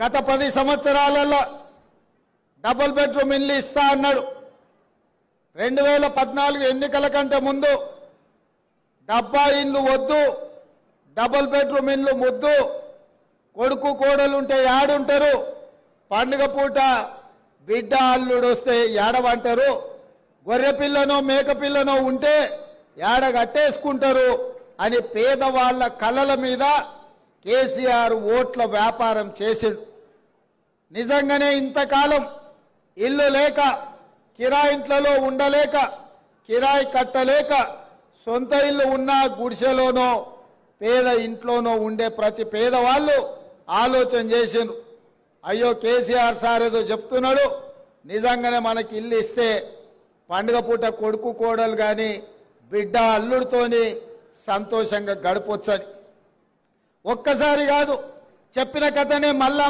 గత 10 సంవత్సరాలలో double bedroom ఇల్లు ఇస్తా అన్నాడు 2014 ఎన్నికల కంటే ముందు డబ్బా ఇల్లు వద్దు డబుల్ బెడ్రూమ్ ఇల్లు ముద్దు కొడుకు కోడలు ఉంటే యాడుంటారు పండుగ పూట బిడ్డ అల్లుడు వస్తే యాడవంటారు గొర్రె పిల్లనో మేక పిల్లనో ఉంటే యాడ కట్టేసుకుంటారు అని పేదవాళ్ళ కలల మీద కేసీఆర్ ఓట్ల వ్యాపారం చేసిండు నిజంగానే ఇంతకాలం ఇల్లు లేక కిరాయింట్లలో ఉండలేక కిరాయి కట్టలేక సొంత ఇల్లు ఉన్న గుడిసెలోనో పేద ఇంట్లోనో ఉండే ప్రతి పేదవాళ్ళు ఆలోచన చేసిండ్రు అయ్యో కేసీఆర్ సార్ ఏదో చెప్తున్నాడు నిజంగానే మనకి ఇల్లు ఇస్తే పండుగ పూట కొడుకు కోడలు కానీ బిడ్డ అల్లుడితోని సంతోషంగా గడపొచ్చని ఒక్కసారి కాదు చెప్పిన కథనే మళ్ళా